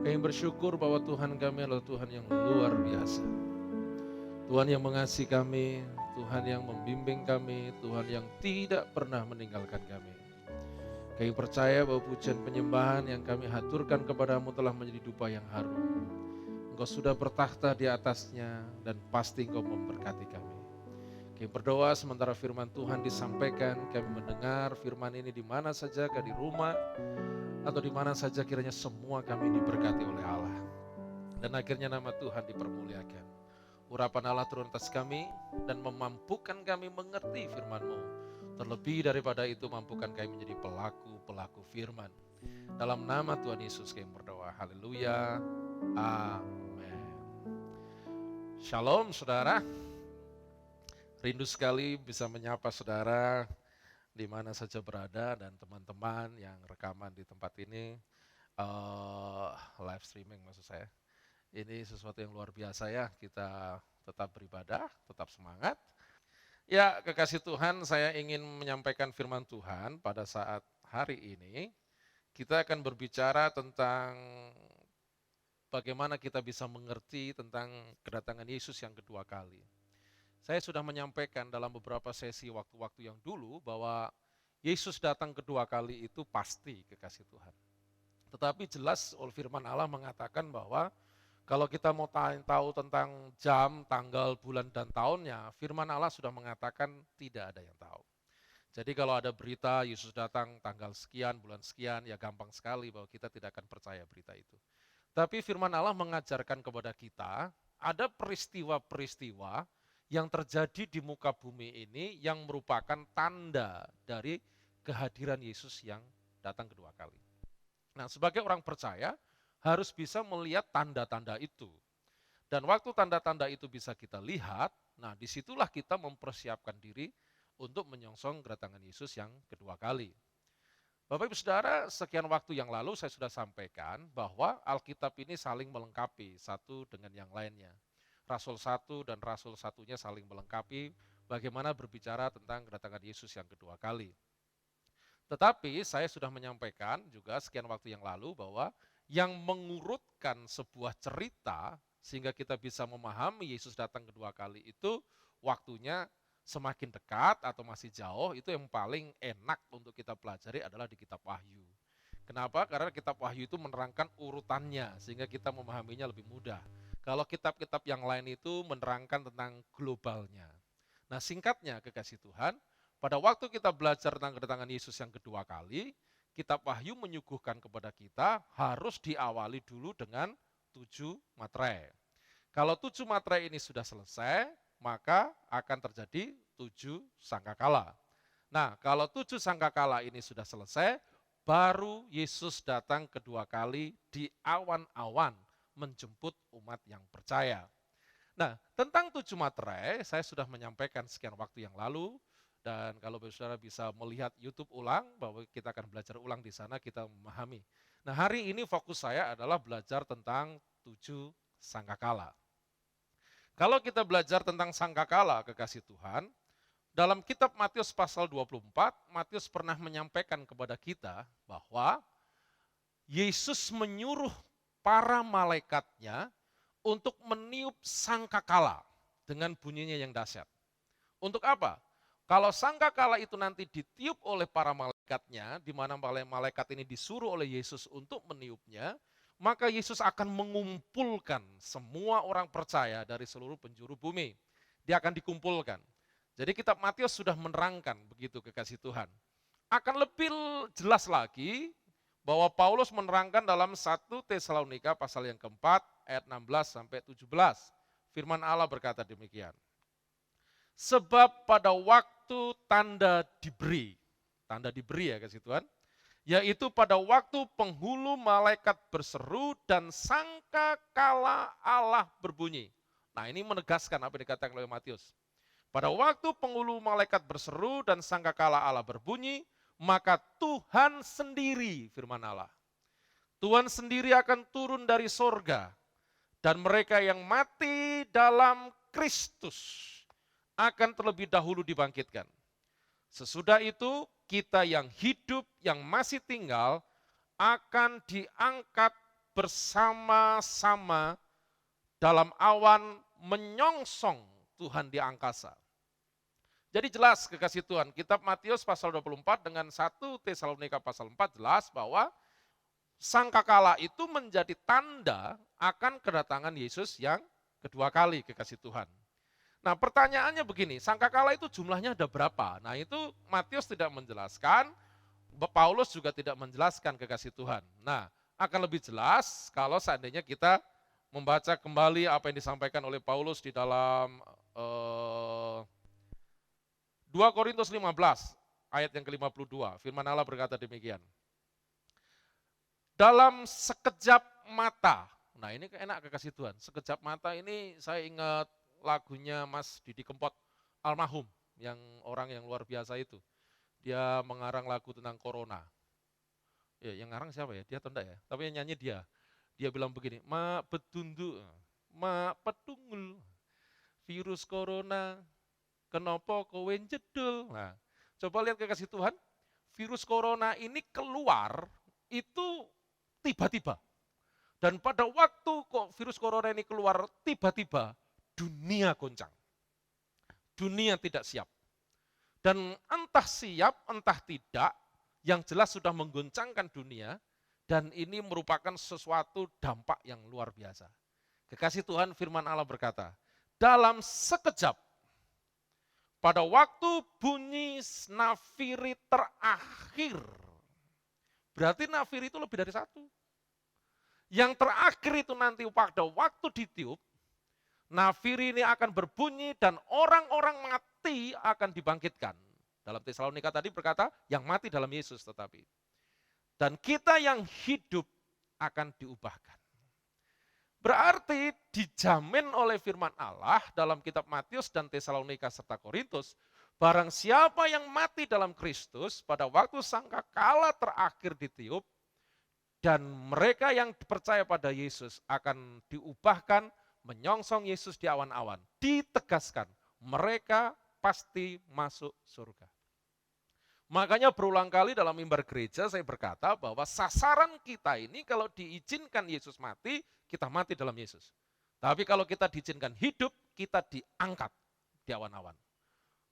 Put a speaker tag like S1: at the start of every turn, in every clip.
S1: Kami bersyukur bahwa Tuhan kami adalah Tuhan yang luar biasa. Tuhan yang mengasihi kami, Tuhan yang membimbing kami, Tuhan yang tidak pernah meninggalkan kami. Kami percaya bahwa pujian penyembahan yang kami haturkan kepadamu telah menjadi dupa yang harum. Engkau sudah bertakhta di atasnya dan pasti Engkau memberkati kami. Kami berdoa sementara firman Tuhan disampaikan, kami mendengar firman ini di mana saja, di rumah atau di mana saja kiranya semua kami diberkati oleh Allah. Dan akhirnya nama Tuhan dipermuliakan. Urapan Allah turun atas kami dan memampukan kami mengerti firman-Mu. Terlebih daripada itu mampukan kami menjadi pelaku-pelaku firman. Dalam nama Tuhan Yesus kami berdoa. Haleluya. Amin. Shalom saudara. Rindu sekali bisa menyapa saudara di mana saja berada dan teman-teman yang rekaman di tempat ini. Live streaming maksud saya. Ini sesuatu yang luar biasa ya, kita tetap beribadah, tetap semangat. Ya, kekasih Tuhan, saya ingin menyampaikan firman Tuhan pada saat hari ini. Kita akan berbicara tentang bagaimana kita bisa mengerti tentang kedatangan Yesus yang kedua kali. Saya sudah menyampaikan dalam beberapa sesi waktu-waktu yang dulu bahwa Yesus datang kedua kali itu pasti, kekasih Tuhan. Tetapi jelas oleh firman Allah mengatakan bahwa kalau kita mau tahu tentang jam, tanggal, bulan, dan tahunnya, firman Allah sudah mengatakan tidak ada yang tahu. Jadi kalau ada berita Yesus datang tanggal sekian, bulan sekian, ya gampang sekali bahwa kita tidak akan percaya berita itu. Tapi firman Allah mengajarkan kepada kita, ada peristiwa-peristiwa yang terjadi di muka bumi ini yang merupakan tanda dari kehadiran Yesus yang datang kedua kali. Nah, sebagai orang percaya, harus bisa melihat tanda-tanda itu. Dan waktu tanda-tanda itu bisa kita lihat, nah disitulah kita mempersiapkan diri untuk menyongsong kedatangan Yesus yang kedua kali. Bapak Ibu Saudara, sekian waktu yang lalu saya sudah sampaikan bahwa Alkitab ini saling melengkapi satu dengan yang lainnya. Rasul satu dan Rasul satunya saling melengkapi bagaimana berbicara tentang kedatangan Yesus yang kedua kali. Tetapi saya sudah menyampaikan juga sekian waktu yang lalu bahwa yang mengurutkan sebuah cerita sehingga kita bisa memahami Yesus datang kedua kali itu waktunya semakin dekat atau masih jauh, itu yang paling enak untuk kita pelajari adalah di kitab Wahyu. Kenapa? Karena kitab Wahyu itu menerangkan urutannya sehingga kita memahaminya lebih mudah. Kalau kitab-kitab yang lain itu menerangkan tentang globalnya. Nah, singkatnya kekasih Tuhan, pada waktu kita belajar tentang kedatangan Yesus yang kedua kali, kitab Wahyu menyuguhkan kepada kita harus diawali dulu dengan 7 materai. Kalau 7 materai ini sudah selesai, maka akan terjadi 7 sangkakala. Nah, kalau 7 sangkakala ini sudah selesai, baru Yesus datang kedua kali di awan-awan menjemput umat yang percaya. Nah, tentang 7 materai, saya sudah menyampaikan sekian waktu yang lalu, dan kalau saudara bisa melihat YouTube ulang, bahwa kita akan belajar ulang di sana, kita memahami. Nah, hari ini fokus saya adalah belajar tentang 7 sangkakala. Kalau kita belajar tentang sangkakala, kekasih Tuhan, dalam kitab Matius pasal 24, Matius pernah menyampaikan kepada kita bahwa Yesus menyuruh para malaikatnya untuk meniup sangkakala dengan bunyinya yang dahsyat. Untuk apa? Kalau sangkakala itu nanti ditiup oleh para malaikatnya, di mana malaikat ini disuruh oleh Yesus untuk meniupnya, maka Yesus akan mengumpulkan semua orang percaya dari seluruh penjuru bumi. Dia akan dikumpulkan. Jadi kitab Matius sudah menerangkan begitu, kekasih Tuhan. Akan lebih jelas lagi bahwa Paulus menerangkan dalam 1 Tesalonika pasal yang keempat ayat 16 sampai 17. Firman Allah berkata demikian. Sebab pada waktu tanda diberi ya kasih Tuhan, yaitu pada waktu penghulu malaikat berseru dan sangkakala Allah berbunyi. Nah, ini menegaskan apa yang dikatakan oleh Matius. Pada waktu penghulu malaikat berseru dan sangkakala Allah berbunyi, maka Tuhan sendiri, firman Allah, Tuhan sendiri akan turun dari sorga, dan mereka yang mati dalam Kristus akan terlebih dahulu dibangkitkan. Sesudah itu, kita yang hidup, yang masih tinggal, akan diangkat bersama-sama dalam awan menyongsong Tuhan di angkasa. Jadi jelas kekasih Tuhan, kitab Matius pasal 24 dengan 1 Tesalonika pasal 4 jelas bahwa sangkakala itu menjadi tanda akan kedatangan Yesus yang kedua kali, kekasih Tuhan. Nah pertanyaannya begini, sangkakala itu jumlahnya ada berapa? Nah itu Matius tidak menjelaskan, Paulus juga tidak menjelaskan, kekasih Tuhan. Nah akan lebih jelas kalau seandainya kita membaca kembali apa yang disampaikan oleh Paulus di dalam 2 Korintus 15 ayat yang ke-52. Firman Allah berkata demikian. Dalam sekejap mata. Nah ini enak kekasih Tuhan. Sekejap mata ini saya ingat lagunya Mas Didi Kempot almarhum. Yang orang yang luar biasa itu. Dia mengarang lagu tentang corona. Ya, yang ngarang siapa ya? Dia atau enggak ya? Tapi yang nyanyi dia. Dia bilang begini, ma petunduk, ma petungul, virus corona, kenapa kowe jedul? Nah, coba lihat kekasih Tuhan, virus corona ini keluar itu tiba-tiba. Dan pada waktu kok virus corona ini keluar tiba-tiba, dunia goncang. Dunia tidak siap. Dan entah siap, entah tidak, yang jelas sudah menggoncangkan dunia, dan ini merupakan sesuatu dampak yang luar biasa. Kekasih Tuhan, firman Allah berkata, dalam sekejap, pada waktu bunyi nafiri terakhir, berarti nafiri itu lebih dari satu. Yang terakhir itu nanti pada waktu ditiup, nafiri ini akan berbunyi dan orang-orang mati akan dibangkitkan. Dalam Tesalonika tadi berkata, yang mati dalam Yesus tetapi. Dan kita yang hidup akan diubahkan. Berarti dijamin oleh firman Allah dalam kitab Matius dan Tesalonika serta Korintus, barang siapa yang mati dalam Kristus pada waktu sangkakala terakhir ditiup, dan mereka yang percaya pada Yesus akan diubahkan menyongsong Yesus di awan-awan. Ditegaskan, mereka pasti masuk surga. Makanya berulang kali dalam mimbar gereja saya berkata bahwa sasaran kita ini kalau diizinkan Yesus mati, kita mati dalam Yesus. Tapi kalau kita diizinkan hidup, kita diangkat di awan-awan.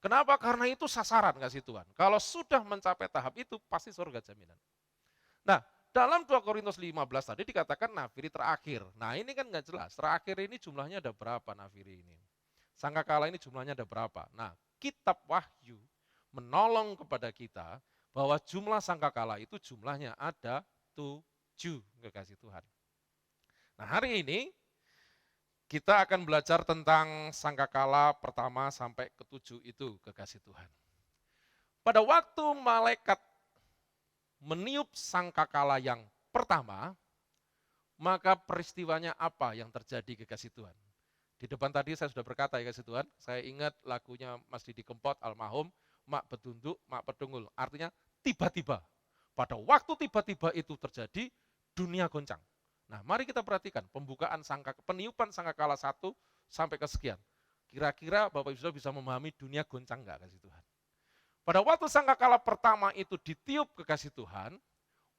S1: Kenapa? Karena itu sasaran kasih Tuhan. Kalau sudah mencapai tahap itu, pasti surga jaminan. Nah, dalam 2 Korintus 15 tadi dikatakan nafiri terakhir. Nah ini kan nggak jelas, terakhir ini jumlahnya ada berapa nafiri ini. Sangkakala ini jumlahnya ada berapa. Nah, kitab Wahyu menolong kepada kita bahwa jumlah sangkakala itu jumlahnya ada 7, kekasih Tuhan. Nah hari ini kita akan belajar tentang sangkakala pertama sampai ke-7 itu, kekasih Tuhan. Pada waktu malaikat meniup sangkakala yang pertama, maka peristiwanya apa yang terjadi, kekasih Tuhan? Di depan tadi saya sudah berkata, ya kasih Tuhan, saya ingat lagunya Mas Didi Kempot almarhum, mak betunduk, mak pedungul. Artinya tiba-tiba. Pada waktu tiba-tiba itu terjadi, dunia goncang. Nah mari kita perhatikan peniupan sangkakala 1 sampai ke sekian. Kira-kira Bapak Ibu Saudara bisa memahami dunia goncang enggak, kasih Tuhan? Pada waktu sangkakala pertama itu ditiup, kekasih Tuhan,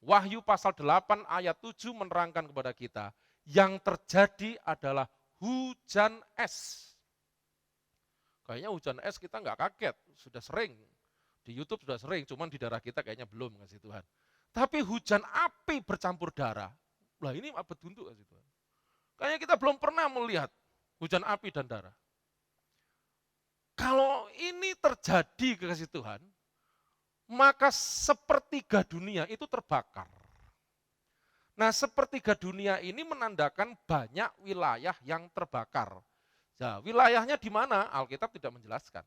S1: Wahyu pasal 8 ayat 7 menerangkan kepada kita, yang terjadi adalah hujan es. Kayaknya hujan es kita nggak kaget, sudah sering. Di YouTube sudah sering, cuman di daerah kita kayaknya belum, kasih Tuhan. Tapi hujan api bercampur darah, lah ini apa bentuk, kasih Tuhan. Kayaknya kita belum pernah melihat hujan api dan darah. Kalau ini terjadi, kekasih Tuhan, maka sepertiga dunia itu terbakar. Nah, sepertiga dunia ini menandakan banyak wilayah yang terbakar. Nah, wilayahnya di mana? Alkitab tidak menjelaskan.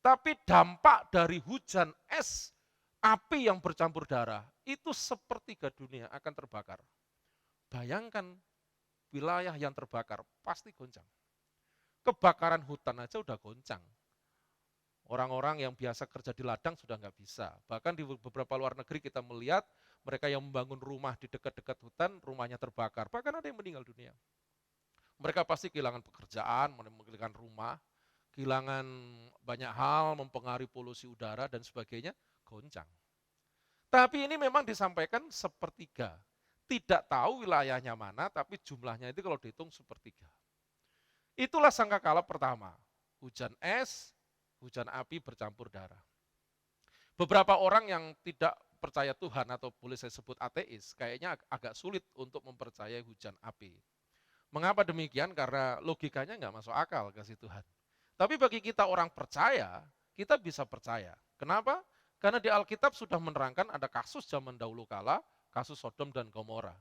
S1: Tapi dampak dari hujan es, api yang bercampur darah, itu sepertiga dunia akan terbakar. Bayangkan wilayah yang terbakar, pasti goncang. Kebakaran hutan aja udah goncang. Orang-orang yang biasa kerja di ladang sudah nggak bisa. Bahkan di beberapa luar negeri kita melihat mereka yang membangun rumah di dekat-dekat hutan, rumahnya terbakar. Bahkan ada yang meninggal dunia. Mereka pasti kehilangan pekerjaan, kehilangan rumah, kehilangan banyak hal, mempengaruhi polusi udara dan sebagainya, goncang. Tapi ini memang disampaikan sepertiga. tidak tahu wilayahnya mana, tapi jumlahnya itu kalau dihitung sepertiga. Itulah sangkakala pertama, hujan es, hujan api bercampur darah. Beberapa orang yang tidak percaya Tuhan atau boleh saya sebut ateis, kayaknya agak sulit untuk mempercayai hujan api. Mengapa demikian? Karena logikanya nggak masuk akal kasih Tuhan. Tapi bagi kita orang percaya, kita bisa percaya. Kenapa? Karena di Alkitab sudah menerangkan ada kasus zaman dahulu kala, kasus Sodom dan Gomora.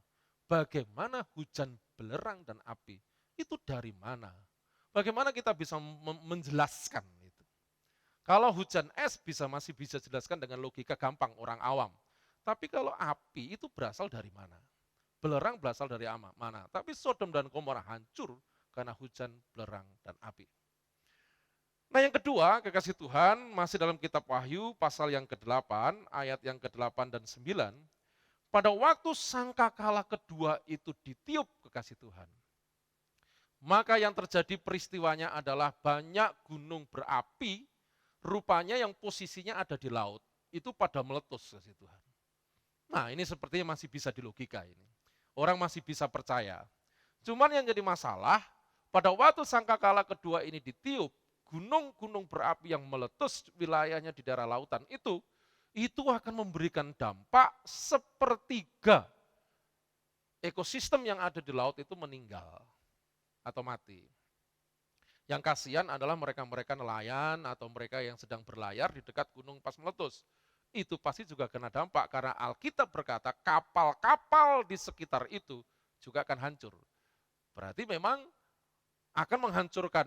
S1: Bagaimana hujan belerang dan api? Itu dari mana? Bagaimana kita bisa menjelaskan itu? Kalau hujan es masih bisa jelaskan dengan logika gampang orang awam. Tapi kalau api itu berasal dari mana? Belerang berasal dari mana? Tapi Sodom dan Gomora hancur karena hujan, belerang, dan api. Nah yang kedua, kekasih Tuhan, masih dalam kitab Wahyu, pasal yang ke-8, ayat yang ke-8 dan 9. Pada waktu sangkakala kedua itu ditiup kekasih Tuhan. Maka yang terjadi peristiwanya adalah banyak gunung berapi, rupanya yang posisinya ada di laut, itu pada meletus kekasih Tuhan. Nah ini sepertinya masih bisa dilogika ini. Orang masih bisa percaya. Cuman yang jadi masalah, pada waktu sangkakala kedua ini ditiup, gunung-gunung berapi yang meletus wilayahnya di daerah lautan itu akan memberikan dampak sepertiga ekosistem yang ada di laut itu meninggal atau mati. Yang kasihan adalah mereka-mereka nelayan atau mereka yang sedang berlayar di dekat gunung pas meletus. Itu pasti juga kena dampak karena Alkitab berkata kapal-kapal di sekitar itu juga akan hancur. Berarti memang akan menghancurkan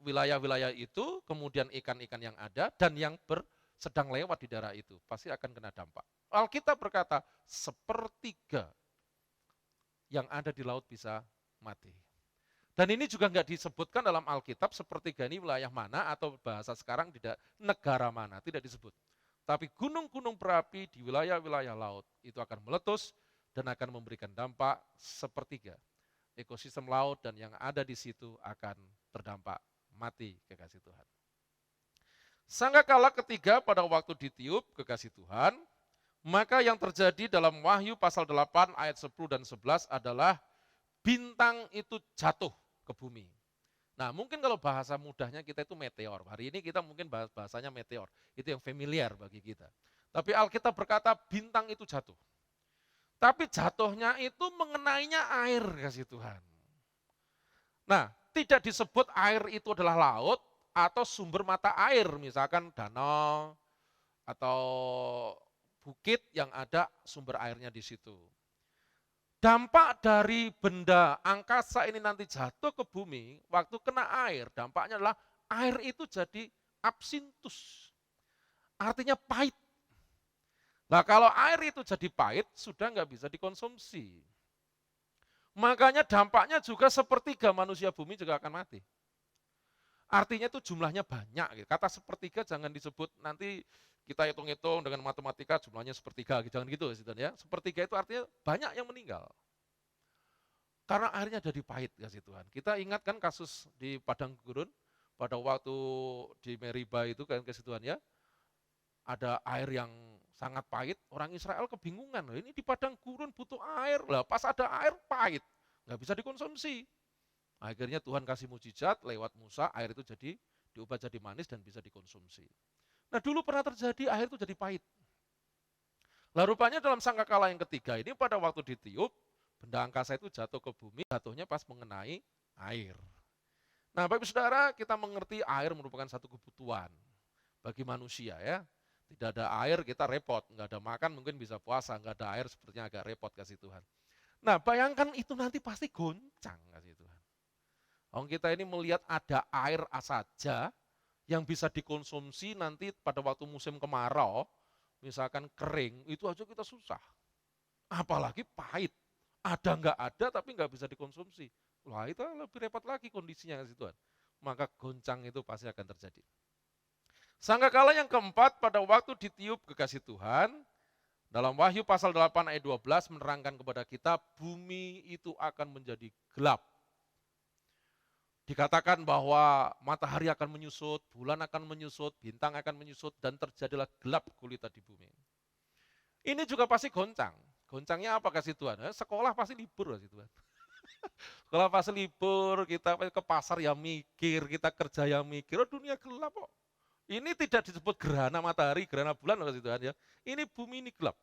S1: wilayah-wilayah itu, kemudian ikan-ikan yang ada dan yang sedang lewat di daerah itu pasti akan kena dampak. Alkitab berkata sepertiga yang ada di laut bisa mati. Dan ini juga nggak disebutkan dalam Alkitab sepertiga ini wilayah mana atau bahasa sekarang tidak negara mana, tidak disebut. Tapi gunung-gunung berapi di wilayah-wilayah laut itu akan meletus dan akan memberikan dampak sepertiga. Ekosistem laut dan yang ada di situ akan terdampak mati kekasih Tuhan. Sangkakala ketiga pada waktu ditiup kekasih Tuhan, maka yang terjadi dalam Wahyu pasal 8 ayat 10 dan 11 adalah bintang itu jatuh ke bumi. Nah mungkin kalau bahasa mudahnya kita itu meteor. Hari ini kita mungkin bahasanya meteor. Itu yang familiar bagi kita. Tapi Alkitab berkata bintang itu jatuh. Tapi jatuhnya itu mengenainya air kasih Tuhan. Nah tidak disebut air itu adalah laut atau sumber mata air. Misalkan danau atau bukit yang ada sumber airnya di situ. Dampak dari benda angkasa ini nanti jatuh ke bumi, waktu kena air, dampaknya adalah air itu jadi absintus. Artinya pahit. Nah kalau air itu jadi pahit, sudah nggak bisa dikonsumsi. Makanya dampaknya juga sepertiga manusia bumi juga akan mati. Artinya itu jumlahnya banyak. Kata sepertiga jangan disebut nanti kita hitung-hitung dengan matematika jumlahnya sepertiga, jangan gitu ya. Sepertiga itu artinya banyak yang meninggal. Karena airnya jadi pahit kasih Tuhan. Kita ingat kan kasus di padang gurun pada waktu di Meriba itu kan kasih Tuhan ya. Ada air yang sangat pahit, orang Israel kebingungan. Ini di padang gurun butuh air. Lah pas ada air pahit, nggak bisa dikonsumsi. Akhirnya Tuhan kasih mujizat lewat Musa, air itu jadi diubah jadi manis dan bisa dikonsumsi. Nah dulu pernah terjadi air itu jadi pahit. Lah rupanya dalam sangkakala yang ketiga ini pada waktu ditiup, benda angkasa itu jatuh ke bumi, jatuhnya pas mengenai air. Nah Bapak Saudara, kita mengerti air merupakan satu kebutuhan bagi manusia ya. Tidak ada air kita repot, nggak ada makan mungkin bisa puasa, nggak ada air sepertinya agak repot kasih Tuhan. Nah bayangkan itu nanti pasti goncang kasih Tuhan. Kita ini melihat ada air saja yang bisa dikonsumsi nanti pada waktu musim kemarau, misalkan kering, itu aja kita susah. Apalagi pahit, ada nggak ada tapi nggak bisa dikonsumsi. Wah itu lebih repot lagi kondisinya kasih Tuhan. Maka goncang itu pasti akan terjadi. Sangkakala yang keempat pada waktu ditiup kekasih Tuhan, dalam Wahyu pasal 8 ayat 12 menerangkan kepada kita bumi itu akan menjadi gelap. Dikatakan bahwa matahari akan menyusut, bulan akan menyusut, bintang akan menyusut, dan terjadilah gelap gulita di bumi. Ini juga pasti goncang. Goncangnya apa kasih Tuhan? Sekolah pasti libur kasih Tuhan. Sekolah pasti libur, kita ke pasar ya mikir, kita kerja ya mikir, dunia gelap kok. Ini tidak disebut gerhana matahari, gerhana bulan loh kasih Tuhan ya. Ini bumi ini gelap.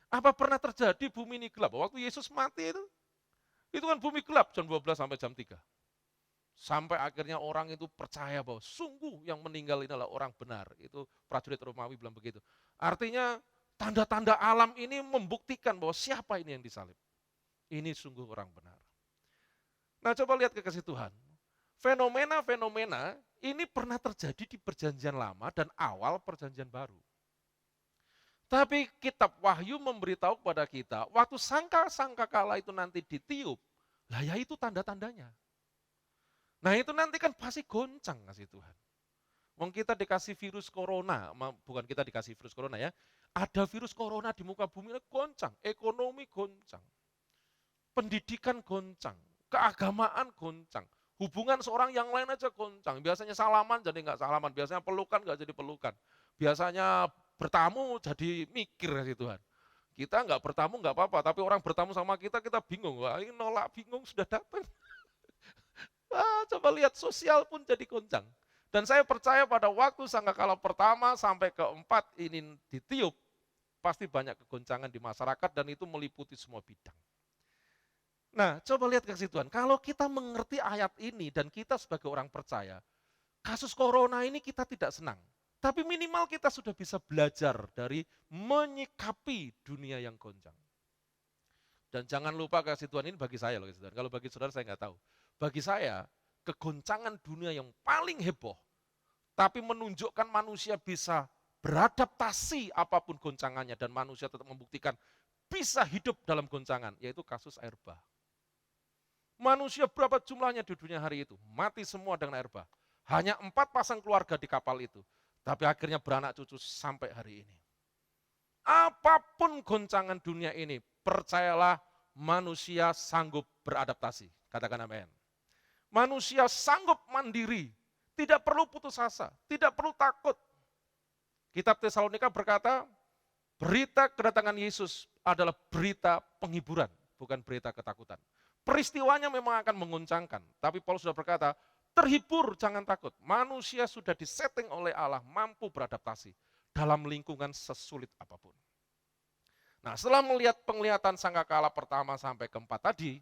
S1: Apa pernah terjadi bumi ini gelap? Waktu Yesus mati itu kan bumi gelap jam 12 sampai jam 3. Sampai akhirnya orang itu percaya bahwa sungguh yang meninggal ini adalah orang benar. Itu prajurit Romawi bilang begitu. Artinya tanda-tanda alam ini membuktikan bahwa siapa ini yang disalib. Ini sungguh orang benar. Nah coba lihat kekasih Tuhan. Fenomena-fenomena ini pernah terjadi di perjanjian lama dan awal perjanjian baru. Tapi kitab Wahyu memberitahu kepada kita, waktu sangka-sangkakala itu nanti ditiup, lah ya itu tanda-tandanya. Nah itu nanti kan pasti goncang kasih Tuhan. Wong kita dikasih virus corona, bukan kita dikasih virus corona ya, ada virus corona di muka bumi goncang, ekonomi goncang, pendidikan goncang, keagamaan goncang, hubungan seorang yang lain aja goncang. Biasanya salaman jadi nggak salaman, biasanya pelukan nggak jadi pelukan, biasanya bertamu jadi mikir kasih Tuhan. Kita nggak bertamu nggak apa-apa, tapi orang bertamu sama kita bingung. Wah ini nolak bingung sudah datang. Coba lihat sosial pun jadi goncang. Dan saya percaya pada waktu sangkakala pertama sampai keempat ini ditiup, pasti banyak kegoncangan di masyarakat dan itu meliputi semua bidang. Nah coba lihat kasih Tuhan, kalau kita mengerti ayat ini dan kita sebagai orang percaya, kasus corona ini kita tidak senang. Tapi minimal kita sudah bisa belajar dari menyikapi dunia yang goncang. Dan jangan lupa kasih Tuhan ini bagi saya loh kasih Tuhan. Kalau bagi saudara saya nggak tahu. Bagi saya kegoncangan dunia yang paling heboh, tapi menunjukkan manusia bisa beradaptasi apapun goncangannya dan manusia tetap membuktikan bisa hidup dalam goncangan, yaitu kasus air bah. Manusia berapa jumlahnya di dunia hari itu? Mati semua dengan air bah. Hanya 4 pasang keluarga di kapal itu. Tapi akhirnya beranak cucu sampai hari ini. Apapun goncangan dunia ini, percayalah manusia sanggup beradaptasi. Katakan amin. Manusia sanggup mandiri, tidak perlu putus asa, tidak perlu takut. Kitab Tesalonika berkata, berita kedatangan Yesus adalah berita penghiburan, bukan berita ketakutan. Peristiwanya memang akan mengoncangkan, tapi Paulus sudah berkata, terhibur, jangan takut. Manusia sudah disetting oleh Allah mampu beradaptasi dalam lingkungan sesulit apapun. Nah, setelah melihat penglihatan sangkakala pertama sampai keempat tadi,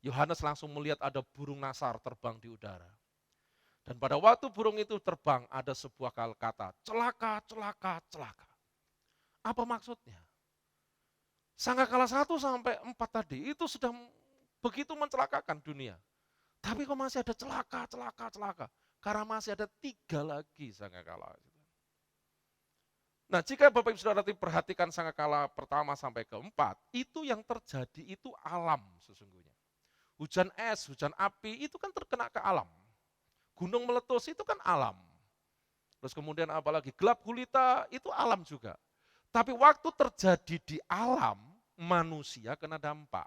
S1: Yohanes langsung melihat ada burung nasar terbang di udara. Dan pada waktu burung itu terbang, ada sebuah kata, celaka, celaka, celaka. Apa maksudnya? Sangkakala 1 sampai 4 tadi, itu sudah begitu mencelakakan dunia. Tapi kok masih ada celaka, celaka, celaka. Karena masih ada 3 lagi sangkakala. Nah jika Bapak Ibu Saudara perhatikan sangkakala pertama sampai keempat, itu yang terjadi itu alam sesungguhnya. Hujan es, hujan api itu kan terkena ke alam. Gunung meletus itu kan alam. Terus kemudian apalagi gelap gulita itu alam juga. Tapi waktu terjadi di alam, manusia kena dampak.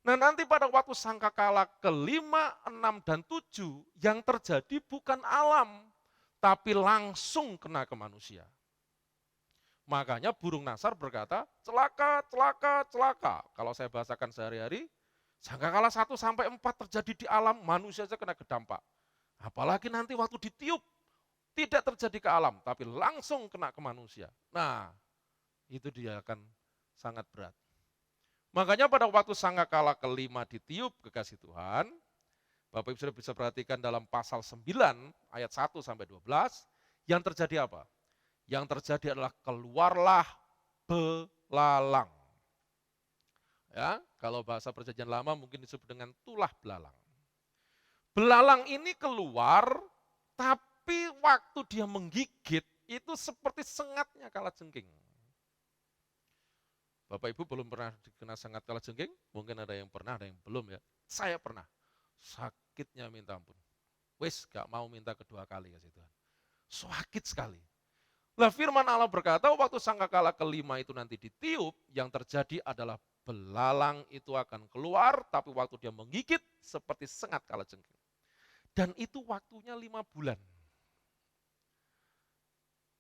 S1: Nah nanti pada waktu sangkakala ke-5, 6, dan 7 yang terjadi bukan alam, tapi langsung kena ke manusia. Makanya burung nasar berkata, celaka, celaka, celaka. Kalau saya bahasakan sehari-hari, sangkakala 1 sampai 4 terjadi di alam, manusia saja kena kedampak. Apalagi nanti waktu ditiup, tidak terjadi ke alam, tapi langsung kena ke manusia. Nah, itu dia akan sangat berat. Makanya pada waktu sangkakala ke-5 ditiup kekasih Tuhan, Bapak Ibu sudah bisa perhatikan dalam pasal 9 ayat 1 sampai 12, yang terjadi apa? Yang terjadi adalah keluarlah belalang. Ya, kalau bahasa perjanjian lama mungkin disebut dengan tulah belalang. Belalang ini keluar, tapi waktu dia menggigit itu seperti sengatnya kalajengking. Bapak Ibu belum pernah dikena sengat kalajengking? Mungkin ada yang pernah, ada yang belum ya. Saya pernah. Sakitnya minta ampun. Wes gak mau minta kedua kali kasih Tuhan. Sakit sekali. Nah firman Allah berkata waktu sangkakala ke-5 itu nanti ditiup, yang terjadi adalah belalang itu akan keluar, tapi waktu dia menggigit seperti sengat kalajengking. Dan itu waktunya 5 bulan.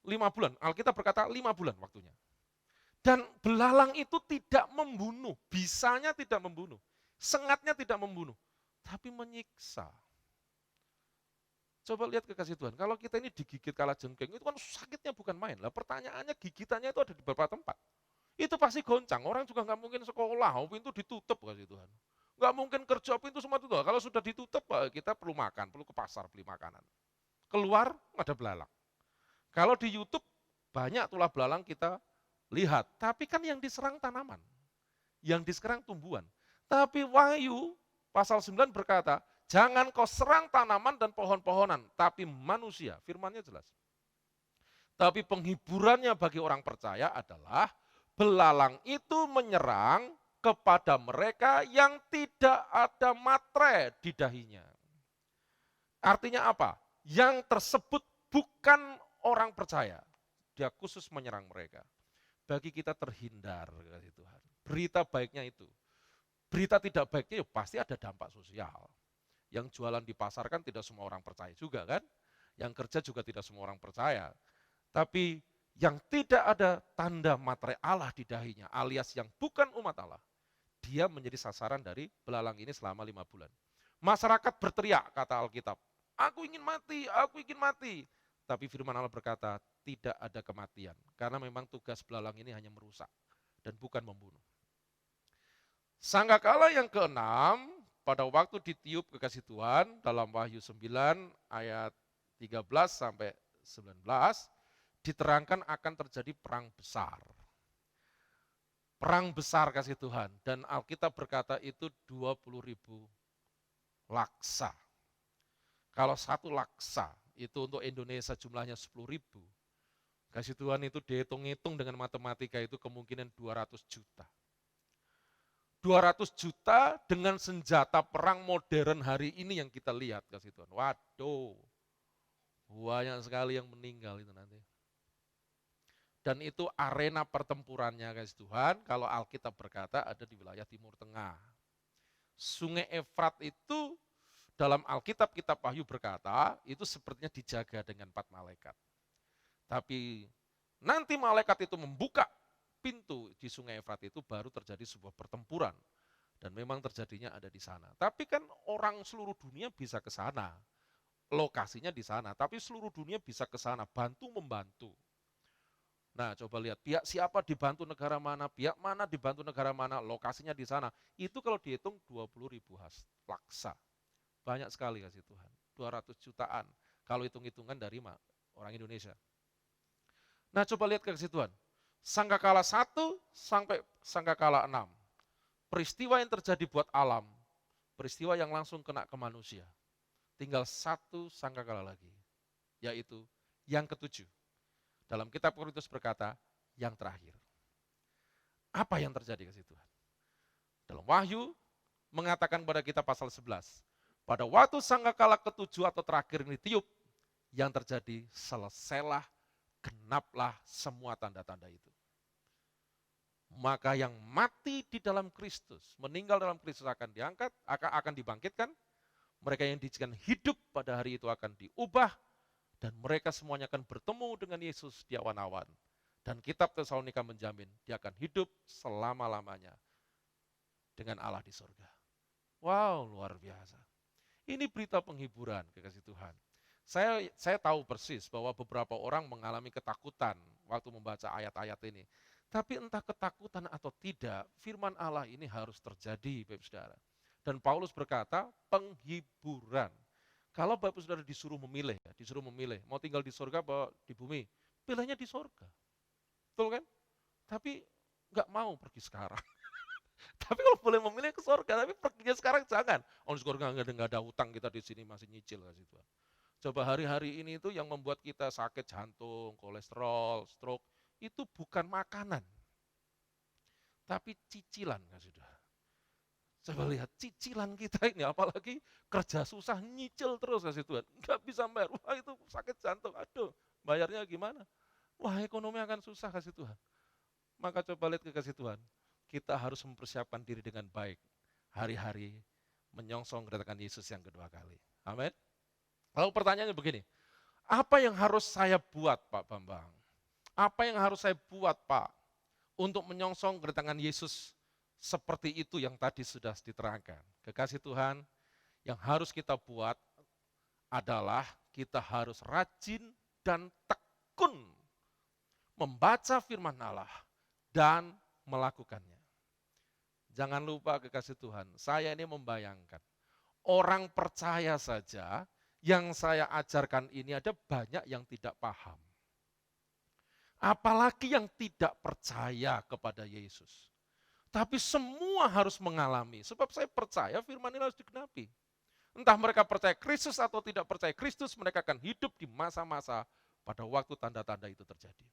S1: 5 bulan, Alkitab berkata 5 bulan waktunya. Dan belalang itu tidak membunuh, bisanya tidak membunuh, sengatnya tidak membunuh, tapi menyiksa. Coba lihat kekasih Tuhan, kalau kita ini digigit kalajengking, itu kan sakitnya bukan main. Lah pertanyaannya gigitannya itu ada di beberapa tempat. Itu pasti goncang, orang juga nggak mungkin sekolah, pintu ditutup kasih Tuhan. Nggak mungkin kerja, pintu semua tutup. Kalau sudah ditutup, kita perlu makan, perlu ke pasar beli makanan. Keluar, ada belalang. Kalau di YouTube, banyak tulah belalang kita lihat. Tapi kan yang diserang tanaman, yang diserang tumbuhan. Tapi Wahyu pasal 9 berkata, jangan kau serang tanaman dan pohon-pohonan, tapi manusia. Firmannya jelas. Tapi penghiburannya bagi orang percaya adalah belalang itu menyerang kepada mereka yang tidak ada matre di dahinya. Artinya apa? Yang tersebut bukan orang percaya. Dia khusus menyerang mereka. Bagi kita terhindar, kasih Tuhan. Berita baiknya itu. Berita tidak baiknya ya pasti ada dampak sosial. Yang jualan di pasar kan tidak semua orang percaya juga kan. Yang kerja juga tidak semua orang percaya. Tapi yang tidak ada tanda materai Allah di dahinya, alias yang bukan umat Allah, dia menjadi sasaran dari belalang ini selama 5 bulan. Masyarakat berteriak, kata Alkitab, aku ingin mati, aku ingin mati. Tapi firman Allah berkata, tidak ada kematian. Karena memang tugas belalang ini hanya merusak dan bukan membunuh. Sangkakala yang keenam, pada waktu ditiup kekasih Tuhan dalam Wahyu 9 ayat 13 sampai 19, diterangkan akan terjadi perang besar. Perang besar kasih Tuhan. Dan Alkitab berkata itu 20.000 laksa. Kalau satu laksa itu untuk Indonesia jumlahnya 10.000. Kasih Tuhan itu dihitung-hitung dengan matematika itu kemungkinan 200 juta. 200 juta dengan senjata perang modern hari ini yang kita lihat kasih Tuhan. Waduh, banyak sekali yang meninggal itu nanti. Dan itu arena pertempurannya kasih Tuhan, kalau Alkitab berkata ada di wilayah Timur Tengah. Sungai Efrat itu dalam Alkitab kitab Wahyu berkata, itu sepertinya dijaga dengan 4 malaikat. Tapi nanti malaikat itu membuka pintu di Sungai Efrat itu baru terjadi sebuah pertempuran. Dan memang terjadinya ada di sana. Tapi kan orang seluruh dunia bisa ke sana. Lokasinya di sana, tapi seluruh dunia bisa ke sana, bantu-membantu. Nah, coba lihat, pihak siapa dibantu negara mana, pihak mana dibantu negara mana, lokasinya di sana. Itu kalau dihitung 20.000 laksa. Banyak sekali kasih Tuhan, 200 jutaan. Kalau hitung-hitungan dari orang Indonesia. Nah, coba lihat kasih Tuhan. Sangkakala 1 sampai sangkakala 6. Peristiwa yang terjadi buat alam, peristiwa yang langsung kena ke manusia. Tinggal 1 sangkakala lagi, yaitu yang ke-7. Dalam kitab Korintus berkata, yang terakhir. Apa yang terjadi kasih Tuhan? Dalam Wahyu mengatakan pada kita pasal 11, pada waktu sangkakala ke-7 atau terakhir ini tiup, yang terjadi selesailah, genaplah semua tanda-tanda itu. Maka yang mati di dalam Kristus, meninggal dalam Kristus akan diangkat, akan dibangkitkan. Mereka yang dijadikan hidup pada hari itu akan diubah, dan mereka semuanya akan bertemu dengan Yesus di awan-awan. Dan kitab Tesalonika menjamin dia akan hidup selama-lamanya dengan Allah di surga. Wow, luar biasa. Ini berita penghiburan, kekasih Tuhan. Saya tahu persis bahwa beberapa orang mengalami ketakutan waktu membaca ayat-ayat ini. Tapi entah ketakutan atau tidak, firman Allah ini harus terjadi, Bapak Saudara. Dan Paulus berkata, penghiburan. Kalau Bapak Saudara disuruh memilih, mau tinggal di surga atau di bumi, pilihnya di surga. Betul kan? Tapi nggak mau pergi sekarang. Tapi kalau boleh memilih ke surga, tapi perginya sekarang jangan. Oh, di surga nggak ada hutang, kita di sini masih nyicil kasih Tuhan. Coba hari-hari ini itu yang membuat kita sakit jantung, kolesterol, stroke, itu bukan makanan, tapi cicilan, sudah. Coba lihat cicilan kita ini, apalagi kerja susah, nyicil terus kasih Tuhan, nggak bisa bayar. Wah, itu sakit jantung, aduh, bayarnya gimana? Wah, ekonomi akan susah kasih Tuhan. Maka coba lihat ke kasih Tuhan, kita harus mempersiapkan diri dengan baik, hari-hari menyongsong kedatangan Yesus yang kedua kali. Amin. Lalu pertanyaannya begini, apa yang harus saya buat Pak Bambang? Apa yang harus saya buat Pak untuk menyongsong kedatangan Yesus seperti itu yang tadi sudah diterangkan. Kekasih Tuhan, yang harus kita buat adalah kita harus rajin dan tekun membaca firman Allah dan melakukannya. Jangan lupa kekasih Tuhan, saya ini membayangkan, orang percaya saja yang saya ajarkan ini ada banyak yang tidak paham. Apalagi yang tidak percaya kepada Yesus. Tapi semua harus mengalami, sebab saya percaya firman ini harus digenapi. Entah mereka percaya Kristus atau tidak percaya Kristus, mereka akan hidup di masa-masa pada waktu tanda-tanda itu terjadi.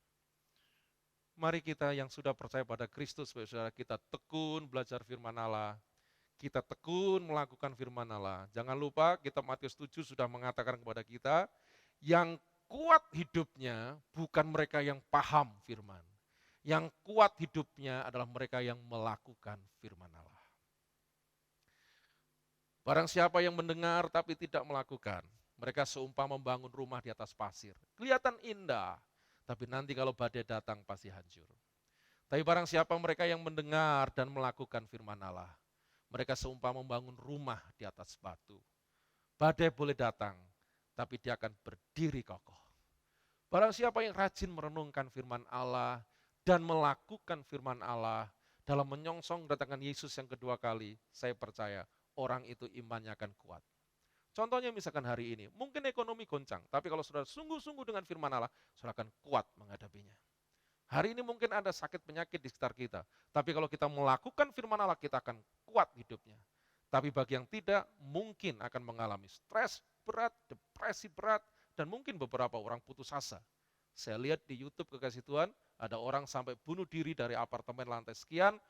S1: Mari kita yang sudah percaya pada Kristus, saudara, kita tekun belajar firman Allah, kita tekun melakukan firman Allah. Jangan lupa kita Matius 7 sudah mengatakan kepada kita, yang kuat hidupnya bukan mereka yang paham firman. Yang kuat hidupnya adalah mereka yang melakukan firman Allah. Barang siapa yang mendengar tapi tidak melakukan, mereka seumpama membangun rumah di atas pasir. Kelihatan indah, tapi nanti kalau badai datang pasti hancur. Tapi barang siapa mereka yang mendengar dan melakukan firman Allah, mereka seumpama membangun rumah di atas batu. Badai boleh datang, tapi dia akan berdiri kokoh. Barang siapa yang rajin merenungkan firman Allah dan melakukan firman Allah dalam menyongsong kedatangan Yesus yang kedua kali, saya percaya orang itu imannya akan kuat. Contohnya misalkan hari ini, mungkin ekonomi goncang, tapi kalau saudara sungguh-sungguh dengan firman Allah, saudara akan kuat menghadapinya. Hari ini mungkin ada sakit penyakit di sekitar kita, tapi kalau kita melakukan firman Allah, kita akan kuat hidupnya. Tapi bagi yang tidak, mungkin akan mengalami stres berat, depresi berat, dan mungkin beberapa orang putus asa. Saya lihat di YouTube kekasih Tuhan, ada orang sampai bunuh diri dari apartemen lantai sekian,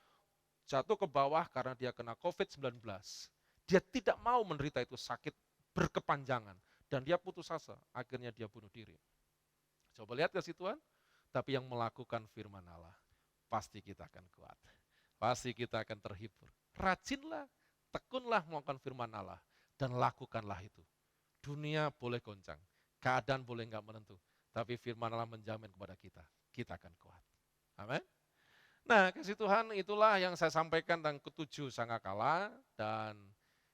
S1: jatuh ke bawah karena dia kena COVID-19. Dia tidak mau menderita itu sakit berkepanjangan, dan dia putus asa, akhirnya dia bunuh diri. Coba lihat kasih Tuhan, tapi yang melakukan firman Allah, pasti kita akan kuat. Pasti kita akan terhibur. Rajinlah, tekunlah melakukan firman Allah, dan lakukanlah itu. Dunia boleh goncang, keadaan boleh enggak menentu, tapi firman Allah menjamin kepada kita, kita akan kuat. Amin. Nah, kasih Tuhan, itulah yang saya sampaikan tentang ketujuh sangkakala, dan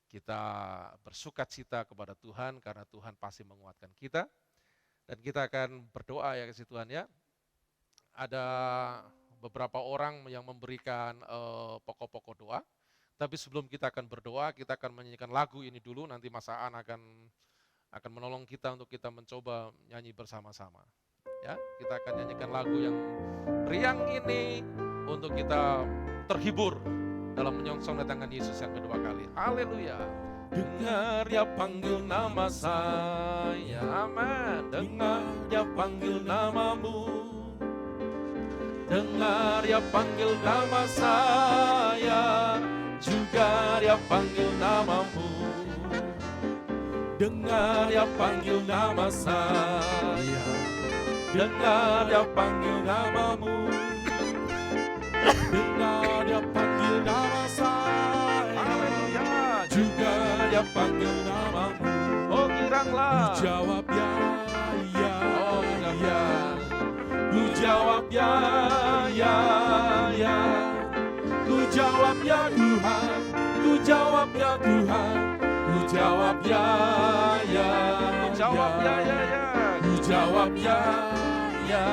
S1: kita bersukacita kepada Tuhan karena Tuhan pasti menguatkan kita. Dan kita akan berdoa ya kasih Tuhan ya. Ada beberapa orang yang memberikan pokok-pokok doa. Tapi sebelum kita akan berdoa, kita akan menyanyikan lagu ini dulu. Nanti Mas Aan akan menolong kita untuk kita mencoba nyanyi bersama-sama. Ya, kita akan nyanyikan lagu yang riang ini untuk kita terhibur dalam menyongsong kedatangan Yesus yang kedua kali. Haleluya. Dengar dia panggil nama saya, amin. Dengar dia panggil namamu. Dengar dia panggil nama saya, juga dia panggil namamu. Dengar dia panggil nama saya, dengar dia panggil namamu. Dengar dia panggil nama saya, juga dia panggil namamu. Oh giranglah, ku jawab ya, ya, oh ya. Ku jawab ya, ya, ya. Ku jawab ya Tuhan, ku jawab ya Tuhan. Ku jawab ya, ya, ku jawab ya, ya, ya. Ku jawab ya, ya,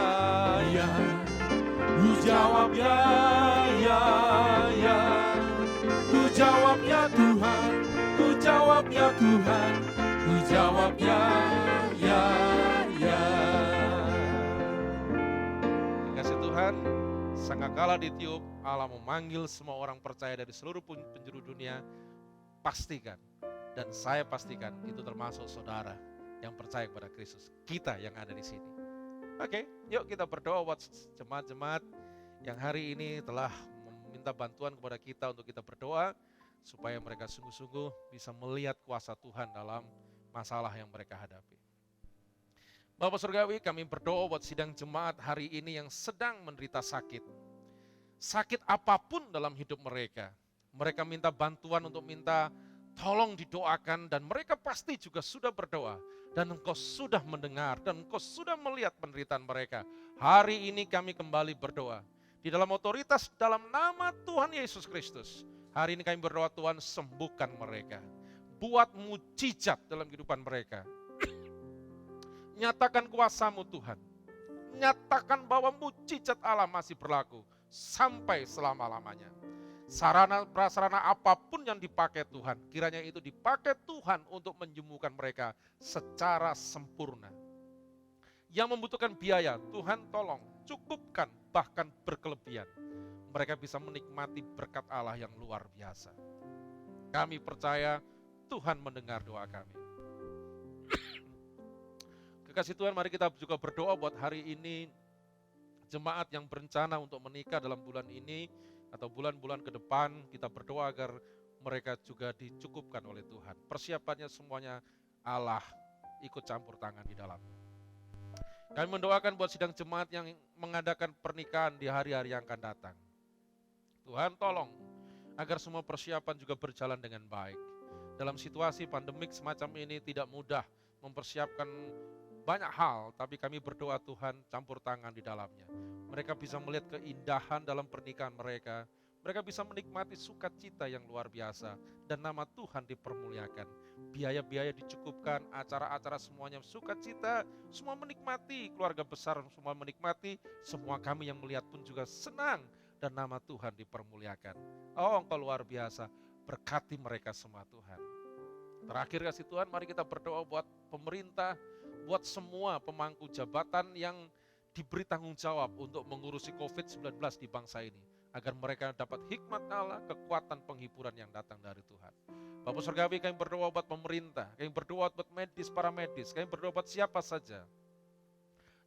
S1: ya. Ku jawab ya, ya, ya. Ku jawab ya Tuhan, ku jawab ya Tuhan. Ku jawab ya, ya, ya. Kasih Tuhan, sangkakala ditiup, Allah memanggil semua orang percaya dari seluruh penjuru dunia. Pastikan, dan saya pastikan itu termasuk saudara yang percaya kepada Kristus. Kita yang ada di sini. Oke, yuk kita berdoa buat jemaat-jemaat yang hari ini telah meminta bantuan kepada kita untuk kita berdoa, supaya mereka sungguh-sungguh bisa melihat kuasa Tuhan dalam masalah yang mereka hadapi. Bapak Surgawi, kami berdoa buat sidang jemaat hari ini yang sedang menderita sakit. Sakit apapun dalam hidup mereka. Mereka minta bantuan untuk minta tolong didoakan, dan mereka pasti juga sudah berdoa. Dan Engkau sudah mendengar, dan Engkau sudah melihat penderitaan mereka. Hari ini kami kembali berdoa. Di dalam otoritas, dalam nama Tuhan Yesus Kristus. Hari ini kami berdoa, Tuhan sembuhkan mereka. Buat mujizat dalam kehidupan mereka. Nyatakan kuasa-Mu Tuhan. Nyatakan bahwa mujizat Allah masih berlaku sampai selama-lamanya. Sarana prasarana apapun yang dipakai Tuhan, kiranya itu dipakai Tuhan untuk menyembuhkan mereka secara sempurna. Yang membutuhkan biaya, Tuhan tolong cukupkan, bahkan berkelebihan. Mereka bisa menikmati berkat Allah yang luar biasa. Kami percaya Tuhan mendengar doa kami. Kekasih Tuhan, mari kita juga berdoa buat hari ini. Jemaat yang berencana untuk menikah dalam bulan ini atau bulan-bulan ke depan, kita berdoa agar mereka juga dicukupkan oleh Tuhan. Persiapannya semuanya Allah ikut campur tangan di dalamnya. Kami mendoakan buat sidang jemaat yang mengadakan pernikahan di hari-hari yang akan datang. Tuhan tolong agar semua persiapan juga berjalan dengan baik. Dalam situasi pandemik semacam ini tidak mudah mempersiapkan banyak hal, tapi kami berdoa Tuhan campur tangan di dalamnya. Mereka bisa melihat keindahan dalam pernikahan mereka. Mereka bisa menikmati sukacita yang luar biasa dan nama Tuhan dipermuliakan. Biaya-biaya dicukupkan, acara-acara semuanya sukacita, semua menikmati, keluarga besar semua menikmati, semua kami yang melihat pun juga senang dan nama Tuhan dipermuliakan. Oh, Engkau luar biasa, berkati mereka semua Tuhan. Terakhir kasih Tuhan, mari kita berdoa buat pemerintah, buat semua pemangku jabatan yang diberi tanggung jawab untuk mengurusi COVID-19 di bangsa ini. Agar mereka dapat hikmat Allah, kekuatan penghiburan yang datang dari Tuhan. Bapak Surgawi, kami berdoa buat pemerintah, kami berdoa buat medis, para medis, kami berdoa buat siapa saja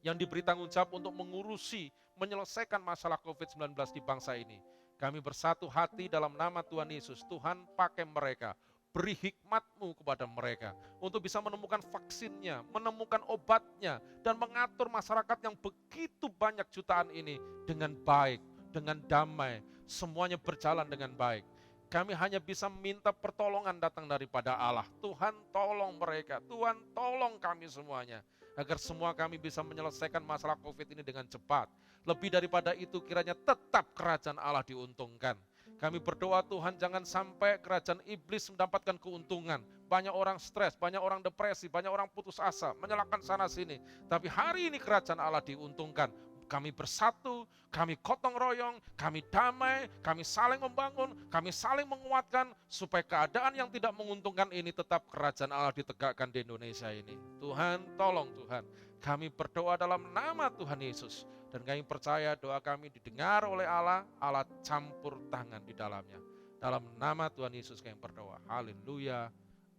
S1: yang diberi tanggung jawab untuk mengurusi, menyelesaikan masalah COVID-19 di bangsa ini. Kami bersatu hati dalam nama Tuhan Yesus. Tuhan pakai mereka, beri hikmat-Mu kepada mereka untuk bisa menemukan vaksinnya, menemukan obatnya, dan mengatur masyarakat yang begitu banyak jutaan ini dengan baik, dengan damai, semuanya berjalan dengan baik. Kami hanya bisa minta pertolongan datang daripada Allah. Tuhan tolong mereka, Tuhan tolong kami semuanya, agar semua kami bisa menyelesaikan masalah COVID ini dengan cepat. Lebih daripada itu kiranya tetap kerajaan Allah diuntungkan. Kami berdoa Tuhan jangan sampai kerajaan iblis mendapatkan keuntungan. Banyak orang stres, banyak orang depresi, banyak orang putus asa, menyalahkan sana sini. Tapi hari ini kerajaan Allah diuntungkan. Kami bersatu, kami gotong royong, kami damai, kami saling membangun, kami saling menguatkan supaya keadaan yang tidak menguntungkan ini tetap kerajaan Allah ditegakkan di Indonesia ini. Tuhan, tolong Tuhan. Kami berdoa dalam nama Tuhan Yesus. Dan kami percaya doa kami didengar oleh Allah, Allah campur tangan di dalamnya. Dalam nama Tuhan Yesus kami berdoa. Haleluya.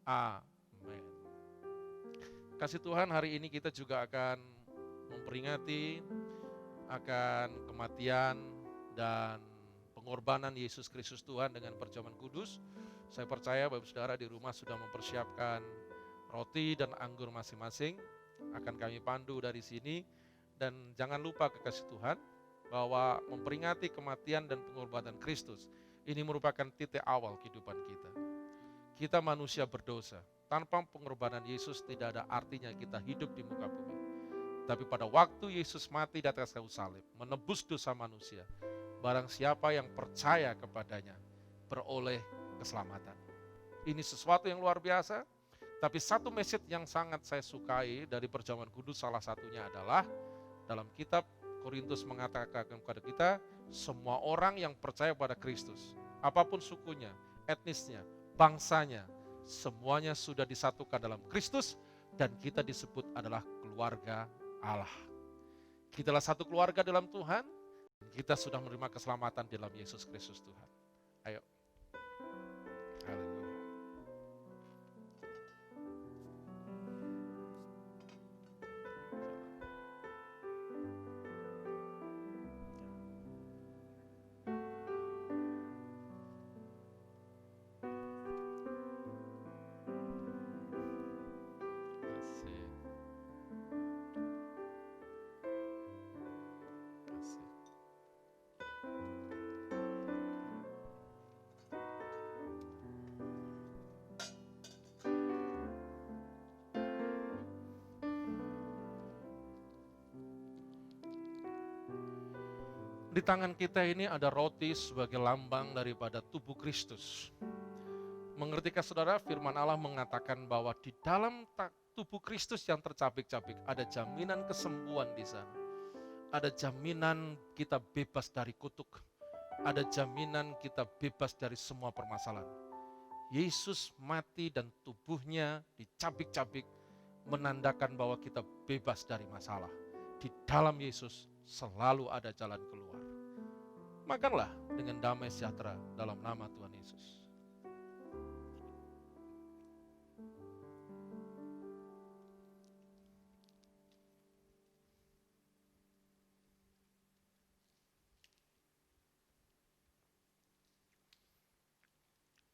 S1: Amin. Kasih Tuhan, hari ini kita juga akan memperingati akan kematian dan pengorbanan Yesus Kristus Tuhan dengan perjamuan kudus. Saya percaya Bapak Saudara di rumah sudah mempersiapkan roti dan anggur masing-masing. Akan kami pandu dari sini. Dan jangan lupa kekasih Tuhan bahwa memperingati kematian dan pengorbanan Kristus ini merupakan titik awal kehidupan kita. Kita manusia berdosa. Tanpa pengorbanan Yesus tidak ada artinya kita hidup di muka bumi. Tapi pada waktu Yesus mati di atas kayu salib, menebus dosa manusia, barang siapa yang percaya kepadanya, beroleh keselamatan. Ini sesuatu yang luar biasa, tapi satu message yang sangat saya sukai dari perjamuan kudus salah satunya adalah, dalam kitab Korintus mengatakan kepada kita, semua orang yang percaya pada Kristus, apapun sukunya, etnisnya, bangsanya, semuanya sudah disatukan dalam Kristus, dan kita disebut adalah keluarga Allah. Kita adalah satu keluarga dalam Tuhan. Kita sudah menerima keselamatan dalam Yesus Kristus Tuhan. Ayo. Haleluya. Di tangan kita ini ada roti sebagai lambang daripada tubuh Kristus. Mengertikah saudara, firman Allah mengatakan bahwa di dalam tubuh Kristus yang tercabik-cabik ada jaminan kesembuhan di sana. Ada jaminan kita bebas dari kutuk. Ada jaminan kita bebas dari semua permasalahan. Yesus mati dan tubuhnya dicabik-cabik menandakan bahwa kita bebas dari masalah. Di dalam Yesus selalu ada jalan keluar. Makanlah dengan damai sejahtera dalam nama Tuhan Yesus.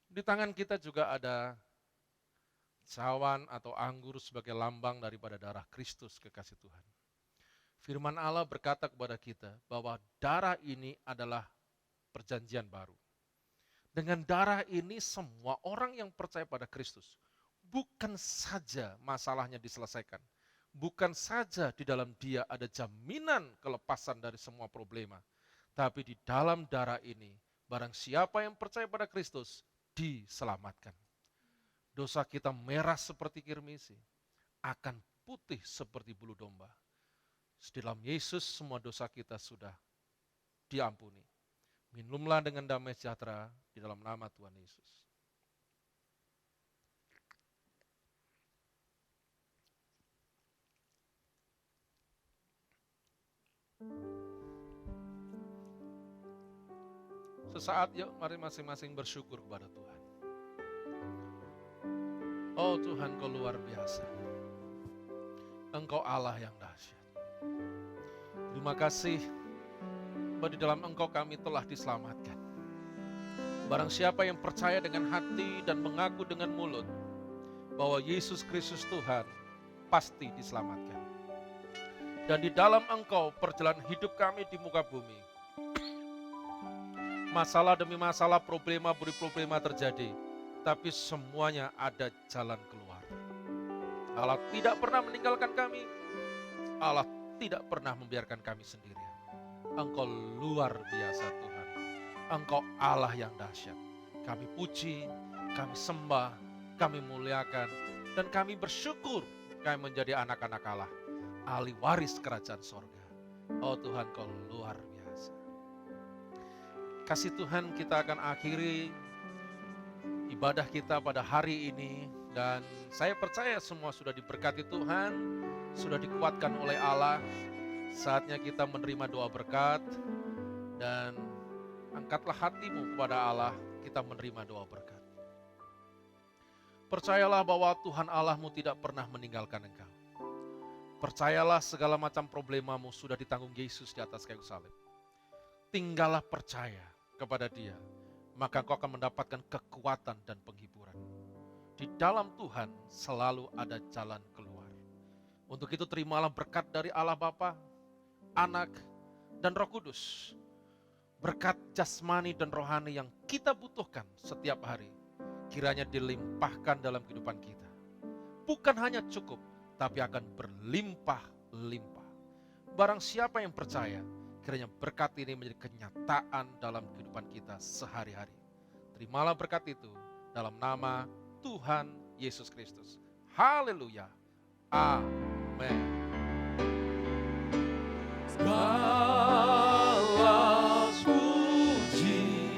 S1: Di tangan kita juga ada cawan atau anggur sebagai lambang daripada darah Kristus, kekasih Tuhan. Firman Allah berkata kepada kita bahwa darah ini adalah perjanjian baru. Dengan darah ini semua orang yang percaya pada Kristus, bukan saja masalahnya diselesaikan, bukan saja di dalam Dia ada jaminan kelepasan dari semua problema, tapi di dalam darah ini, barang siapa yang percaya pada Kristus, diselamatkan. Dosa kita merah seperti kirmisi, akan putih seperti bulu domba. Di dalam Yesus semua dosa kita sudah diampuni. Minumlah dengan damai sejahtera di dalam nama Tuhan Yesus. Sesaat yuk mari masing-masing bersyukur kepada Tuhan. Oh Tuhan, Kau luar biasa. Engkau Allah yang dahsyat. Terima kasih bahwa di dalam Engkau kami telah diselamatkan. Barang siapa yang percaya dengan hati dan mengaku dengan mulut bahwa Yesus Kristus Tuhan, pasti diselamatkan. Dan di dalam Engkau perjalanan hidup kami di muka bumi, masalah demi masalah, problema demi problema terjadi, tapi semuanya ada jalan keluar. Allah tidak pernah meninggalkan kami, Allah tidak pernah membiarkan kami sendirian. Engkau luar biasa Tuhan, Engkau Allah yang dahsyat. Kami puji, kami sembah, kami muliakan, dan kami bersyukur kami menjadi anak-anak Allah, ahli waris kerajaan sorga. Oh Tuhan, Kau luar biasa. Kasih Tuhan, kita akan akhiri ibadah kita pada hari ini, dan saya percaya semua sudah diberkati Tuhan, sudah dikuatkan oleh Allah. Saatnya kita menerima doa berkat, dan angkatlah hatimu kepada Allah, kita menerima doa berkat. Percayalah bahwa Tuhan Allahmu tidak pernah meninggalkan engkau. Percayalah segala macam problemamu sudah ditanggung Yesus di atas kayu salib. Tinggallah percaya kepada Dia, maka kau akan mendapatkan kekuatan dan penghiburan. Di dalam Tuhan selalu ada jalan keluar. Untuk itu terimalah berkat dari Allah Bapa, Anak, dan Roh Kudus. Berkat jasmani dan rohani yang kita butuhkan setiap hari, kiranya dilimpahkan dalam kehidupan kita. Bukan hanya cukup, tapi akan berlimpah-limpah. Barang siapa yang percaya, kiranya berkat ini menjadi kenyataan dalam kehidupan kita sehari-hari. Terimalah berkat itu dalam nama Tuhan Yesus Kristus. Haleluya. Amin.
S2: Segala puji,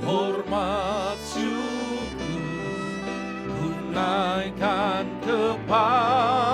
S2: hormat, syukur, ku naikkan kepada